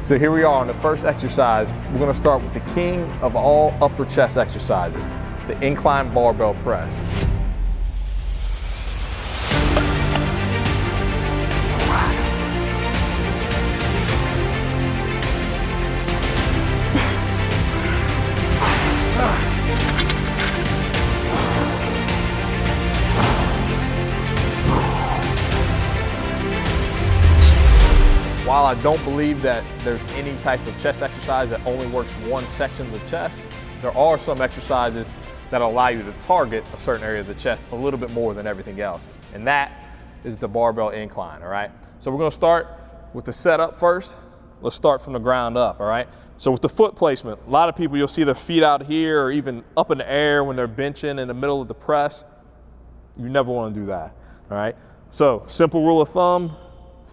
So here we are on the first exercise. We're gonna start with the king of all upper chest exercises, the incline barbell press. While I don't believe that there's any type of chest exercise that only works one section of the chest, there are some exercises that allow you to target a certain area of the chest a little bit more than everything else. And that is the barbell incline, all right? So we're gonna start with the setup first. Let's start from the ground up, all right? So with the foot placement, a lot of people, you'll see their feet out here or even up in the air when they're benching in the middle of the press. You never wanna do that, all right? So simple rule of thumb,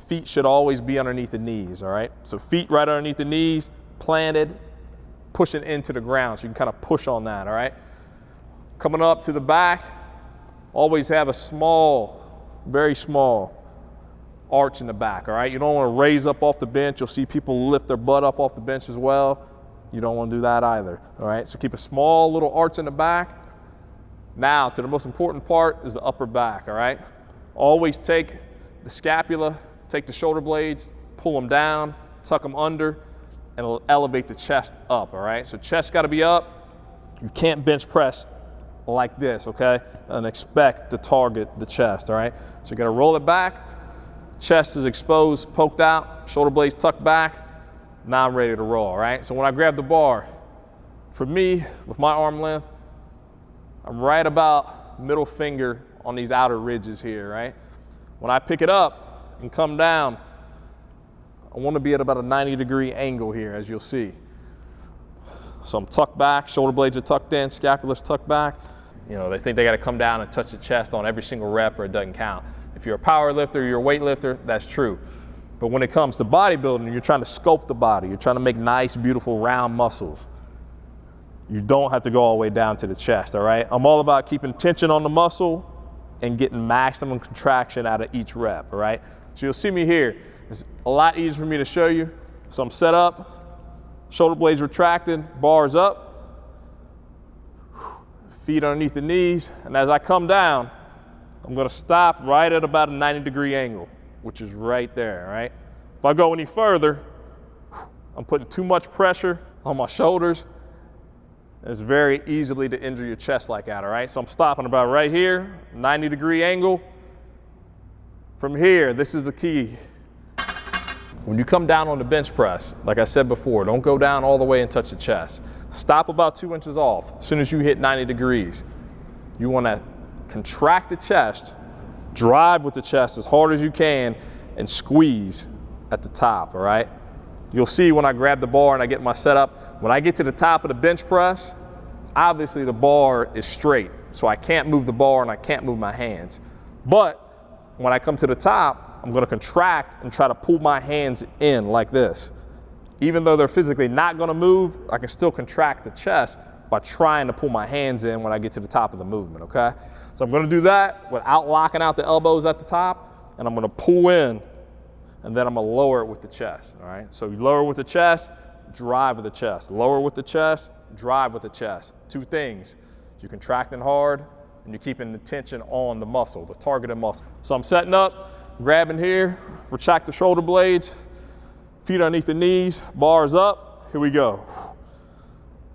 feet should always be underneath the knees, all right? So feet right underneath the knees, planted, pushing into the ground. So you can kind of push on that, all right? Coming up to the back, always have a small, very small arch in the back, all right? You don't want to raise up off the bench. You'll see people lift their butt up off the bench as well. You don't want to do that either, all right? So keep a small little arch in the back. Now to the most important part is the upper back, all right? Always take the scapula, take the shoulder blades, pull them down, tuck them under, and it'll elevate the chest up, all right? So chest gotta be up. You can't bench press like this, okay? And expect to target the chest, all right? So you gotta roll it back, chest is exposed, poked out, shoulder blades tucked back. Now I'm ready to roll, all right? So when I grab the bar, for me, with my arm length, I'm right about middle finger on these outer ridges here, right? When I pick it up, and come down, I want to be at about a 90-degree angle here, as you'll see. So I'm tucked back, shoulder blades are tucked in, scapula's tucked back. You know, they think they got to come down and touch the chest on every single rep or it doesn't count. If you're a power lifter, you're a weight lifter, that's true. But when it comes to bodybuilding, you're trying to sculpt the body, you're trying to make nice, beautiful, round muscles. You don't have to go all the way down to the chest, all right? I'm all about keeping tension on the muscle and getting maximum contraction out of each rep, all right? So you'll see me here. It's a lot easier for me to show you. So I'm set up, shoulder blades retracted, bars up, feet underneath the knees, and as I come down, I'm gonna stop right at about a 90-degree angle, which is right there, all right? If I go any further, I'm putting too much pressure on my shoulders. It's very easily to injure your chest like that, all right? So I'm stopping about right here, 90-degree angle. From here, this is the key. When you come down on the bench press, like I said before, don't go down all the way and touch the chest. Stop about 2 inches off. As soon as you hit 90 degrees, you want to contract the chest, drive with the chest as hard as you can, and squeeze at the top, all right? You'll see when I grab the bar and I get my setup, when I get to the top of the bench press, obviously the bar is straight, so I can't move the bar and I can't move my hands. But when I come to the top, I'm gonna contract and try to pull my hands in like this. Even though they're physically not gonna move, I can still contract the chest by trying to pull my hands in when I get to the top of the movement, okay? So I'm gonna do that without locking out the elbows at the top, and I'm gonna pull in, and then I'm gonna lower it with the chest, all right? So you lower with the chest, drive with the chest. Lower with the chest, drive with the chest. Two things, you're contracting hard, and you're keeping the tension on the muscle, the targeted muscle. So I'm setting up, grabbing here, retract the shoulder blades, feet underneath the knees, bars up, here we go.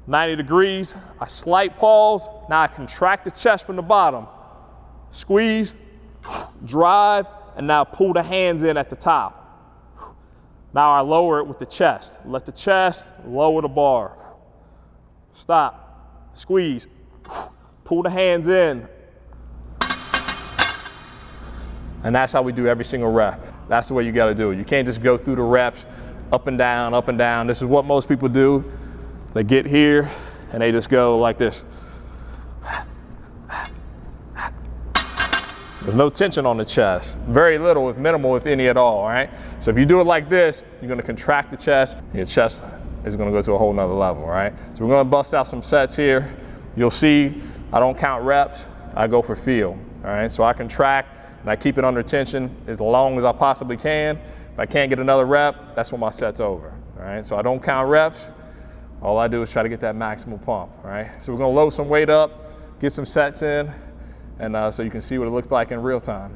90 degrees, I slight pause, now I contract the chest from the bottom. Squeeze, drive, and now pull the hands in at the top. Now I lower it with the chest. Let the chest lower the bar. Stop, squeeze, pull the hands in. And that's how we do every single rep. That's the way you gotta do it. You can't just go through the reps up and down, up and down. This is what most people do. They get here and they just go like this. There's no tension on the chest. Very little, if minimal, if any at all right? So if you do it like this, you're gonna contract the chest, and your chest is gonna go to a whole nother level, all right? So we're gonna bust out some sets here. You'll see, I don't count reps, I go for feel, all right? So I contract and I keep it under tension as long as I possibly can. If I can't get another rep, that's when my set's over, all right? So I don't count reps. All I do is try to get that maximal pump, all right? So we're gonna load some weight up, get some sets in, and so you can see what it looks like in real time.